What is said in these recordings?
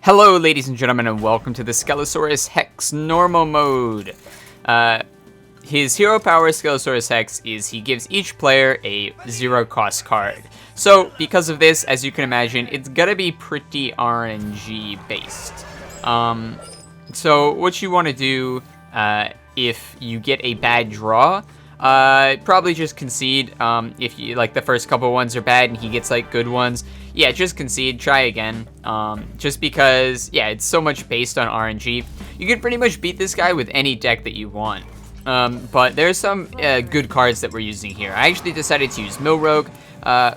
Hello, ladies and gentlemen, and welcome to the Skelesaurus Hex normal mode. His hero power, Skelesaurus Hex, is he gives each player a zero-cost card. So, because of this, as you can imagine, it's gonna be pretty RNG based. So what you want to do if you get a bad draw, probably just concede. If you like the first couple ones are bad and he gets like good ones, yeah, just concede, try again. Just because, yeah, it's so much based on RNG. You can pretty much beat this guy with any deck that you want. But there's some good cards that we're using here. I actually decided to use Mill Rogue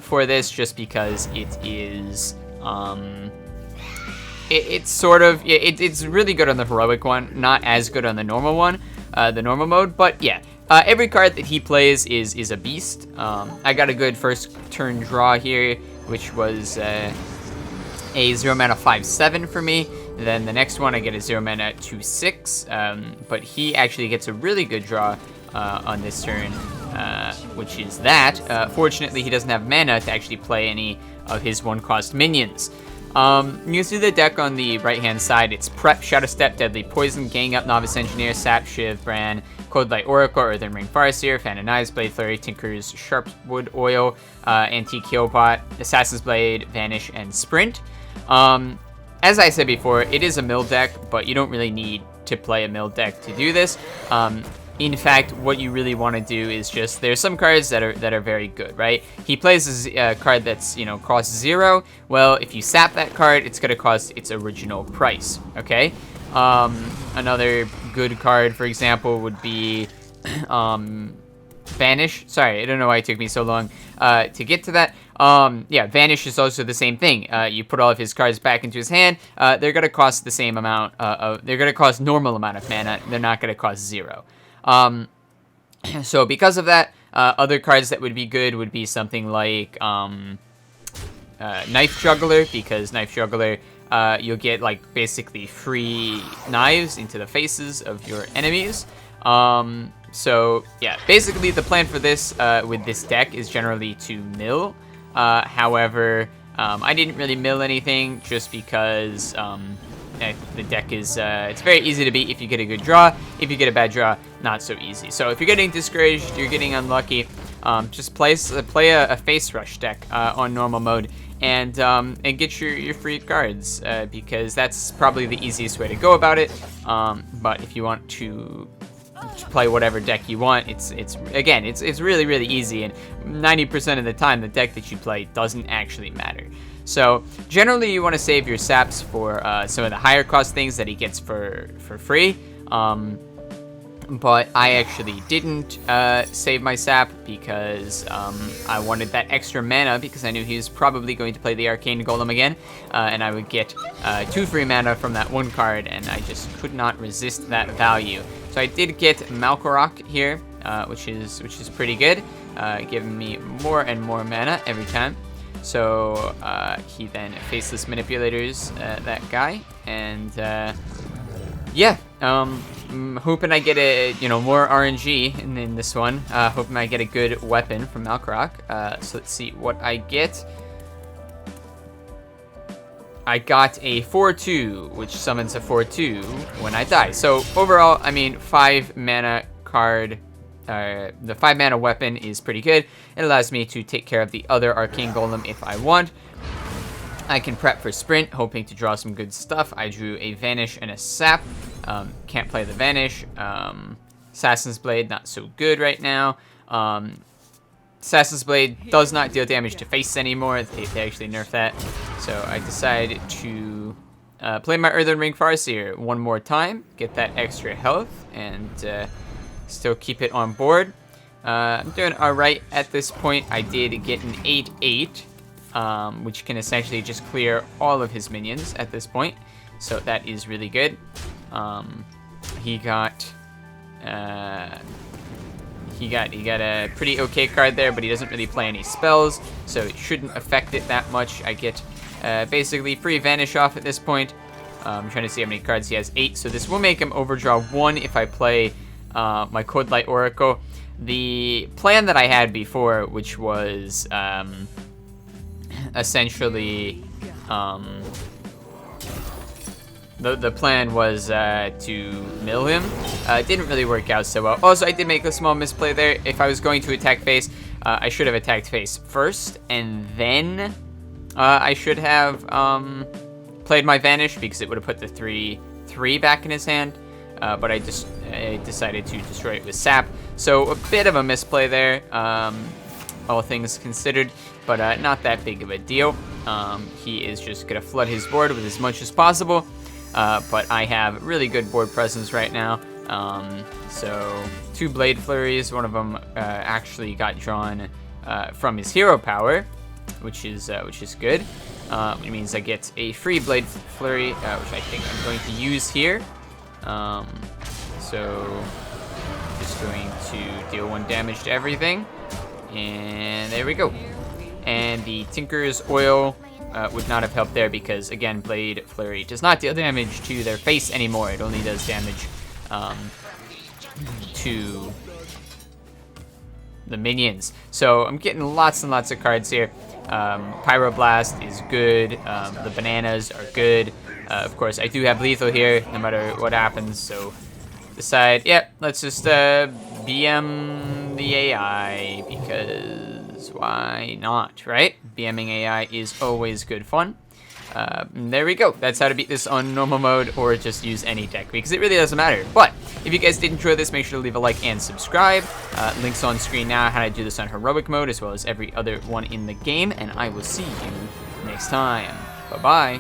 for this just because it is it's sort of, it's really good on the heroic one, not as good on the normal one, the normal mode. But yeah, every card that he plays is a beast. I got a good first turn draw here, which was a 0 mana 5/7 for me. Then the next one I get a 0 mana 2/6, but he actually gets a really good draw on this turn, which is that. Fortunately, he doesn't have mana to actually play any of his one-cost minions. You can see the deck on the right-hand side. It's Prep, Shadow Step, Deadly Poison, Gang Up, Novice Engineer, Sap, Shiv, Bran, Cold Light Oracle, Earthen Ring Farseer, Fan of Knives, Blade Flurry, Tinker's Sharpwood Oil, Antique Healpot, Assassin's Blade, Vanish, and Sprint. As I said before, it is a mill deck, but you don't really need to play a mill deck to do this. In fact, what you really want to do is just, there's some cards that are very good, right? He plays a card that's, costs 0. Well, if you sap that card, it's going to cost its original price, okay? Another good card, for example, would be Vanish. Sorry, I don't know why it took me so long to get to that. Yeah, Vanish is also the same thing. You put all of his cards back into his hand. They're going to cost the same amount. They're going to cost normal amount of mana. They're not going to cost 0. So because of that, other cards that would be good would be something like Knife Juggler, because Knife Juggler, you'll get like basically free knives into the faces of your enemies. So yeah, basically the plan for this with this deck is generally to mill. However, I didn't really mill anything just because the deck is, it's very easy to beat if you get a good draw. If you get a bad draw, not so easy. So if you're getting discouraged, you're getting unlucky, just play a face rush deck on normal mode and get your free cards, because that's probably the easiest way to go about it. But if you want to play whatever deck you want, it's really easy, and 90% of the time the deck that you play doesn't actually matter. So generally you want to save your saps for some of the higher cost things that he gets for free. But I actually didn't save my sap because I wanted that extra mana, because I knew he was probably going to play the Arcane Golem again, and I would get 2 free mana from that one card, and I just could not resist that value. So I did get Malkorok here, which is pretty good, giving me more and more mana every time. So he then Faceless Manipulators that guy, and yeah, hoping I get a more RNG in this one. Hoping I get a good weapon from Malkorok. So let's see what I get. I got a 4/2, which summons a 4/2 when I die. So overall, I mean, 5 mana card. The 5 mana weapon is pretty good. It allows me to take care of the other Arcane Golem if I want. I can prep for Sprint, hoping to draw some good stuff. I drew a Vanish and a Sap. Can't play the Vanish. Assassin's Blade, not so good right now. Assassin's Blade does not deal damage to face anymore. They actually nerfed that. So I decided to play my Earthen Ring Farseer one more time, get that extra health, and still keep it on board. I'm doing alright at this point. I did get an 8/8, which can essentially just clear all of his minions at this point. So that is really good. He got a pretty okay card there, but he doesn't really play any spells, so it shouldn't affect it that much. I get basically free Vanish off at this point. I'm trying to see how many cards he has. 8, so this will make him overdraw 1 if I play my Cold Light Oracle. The plan that I had before, which was essentially The plan was to mill him. Didn't really work out so well. Also, I did make a small misplay there. If I was going to attack face, I should have attacked face first, and then I should have played my Vanish, because it would have put the 3/3 back in his hand. But I decided to destroy it with Sap. So a bit of a misplay there, all things considered, but not that big of a deal. He is just going to flood his board with as much as possible. But I have really good board presence right now. So 2 Blade Flurries. One of them actually got drawn from his hero power, which is good. It means I get a free Blade Flurry, which I think I'm going to use here. So just going to deal 1 damage to everything, and there we go. And the Tinker's Oil would not have helped there because, again, Blade Flurry does not deal damage to their face anymore. It only does damage to the minions. So I'm getting lots and lots of cards here. Pyroblast is good. The bananas are good. Of course, I do have lethal here, no matter what happens. So decide, yep, let's just BM the AI, because why not, right? BMing AI is always good fun. There we go. That's how to beat this on normal mode, or just use any deck, because it really doesn't matter. But if you guys did enjoy this, make sure to leave a like and subscribe. Links on screen now, how to do this on heroic mode, as well as every other one in the game, and I will see you next time. Bye-bye.